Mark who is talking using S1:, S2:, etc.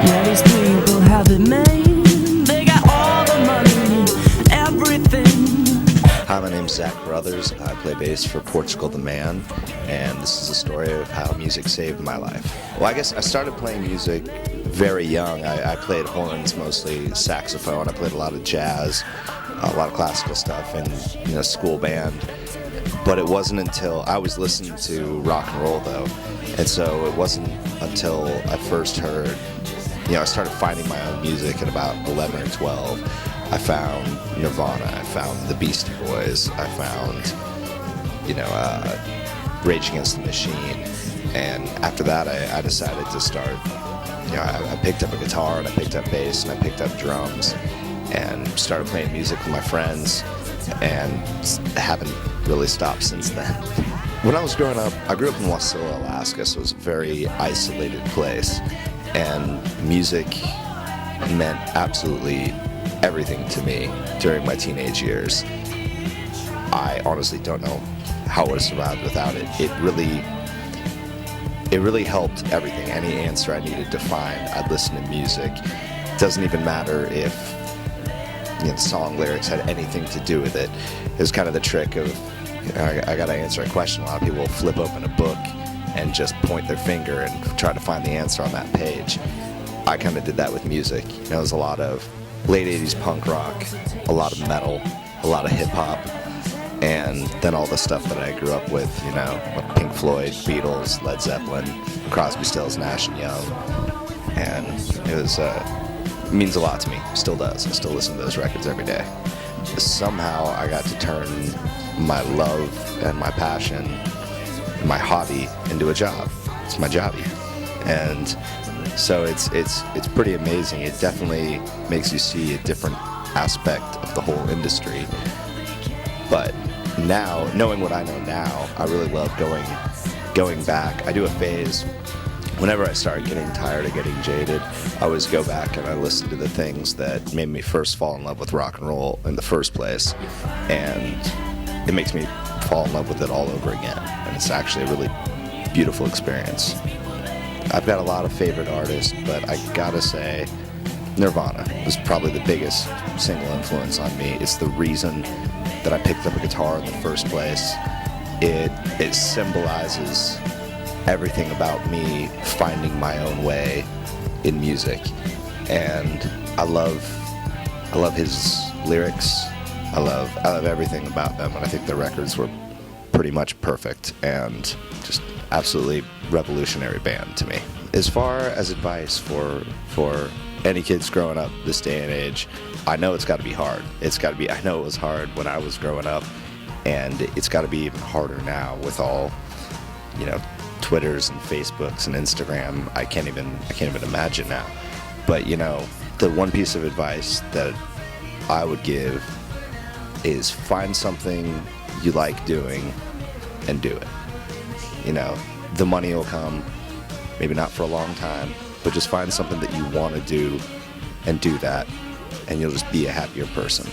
S1: Yeah, these people have it made. They got all the money, everything.
S2: Hi, my name's Zach Carothers. I play bass for Portugal the Man, and this is a story of how music saved my life. Well, I guess I started playing music very young. I played horns, mostly saxophone. I played a lot of jazz, a lot of classical stuff in school band. But it wasn't until I was listening to rock and roll, though, and so it wasn't until I first heard, I started finding my own music at about 11 or 12. I found Nirvana, I found the Beastie Boys, I found, Rage Against the Machine, and after that I decided to start, I picked up a guitar and I picked up bass and I picked up drums and started playing music with my friends, and haven't really stopped since then. When I was growing up, I grew up in Wasilla, Alaska, so it was a very isolated place, and music meant absolutely everything to me during my teenage years. I honestly don't know how I would have survived without it. It really helped everything. Any answer I needed to find, I'd listen to music. It doesn't even matter if the song lyrics had anything to do with it. It was kind of the trick of, I gotta answer a question. A lot of people will flip open a book and just point their finger and try to find the answer on that page. I kind of did that with music. It was a lot of late 80s punk rock, a lot of metal, a lot of hip hop, and then all the stuff that I grew up with, like Pink Floyd, Beatles, Led Zeppelin, Crosby, Stills, Nash and Young, and it means a lot to me. Still does. I still listen to those records every day. Somehow I got to turn my love and my passion, my hobby, into a job. It's my jobby, and so it's pretty amazing. It definitely makes you see a different aspect of the whole industry. But now, knowing what I know now, I really love going back. I do a phase. Whenever I start getting tired of getting jaded, I always go back and I listen to the things that made me first fall in love with rock and roll in the first place, and it makes me fall in love with it all over again. And it's actually a really beautiful experience. I've got a lot of favorite artists, but I gotta say Nirvana was probably the biggest single influence on me. It's the reason that I picked up a guitar in the first place. It symbolizes everything about me finding my own way in music, and I love his lyrics. I love everything about them, and I think the records were pretty much perfect and just absolutely revolutionary band to me. As far as advice for any kids growing up this day and age, I know it's got to be hard. I know it was hard when I was growing up, and it's got to be even harder now with all, Twitters and Facebooks and Instagram. I can't even imagine now. But the one piece of advice that I would give is find something you like doing and do it. The money will come, maybe not for a long time, but just find something that you want to do and do that, and you'll just be a happier person.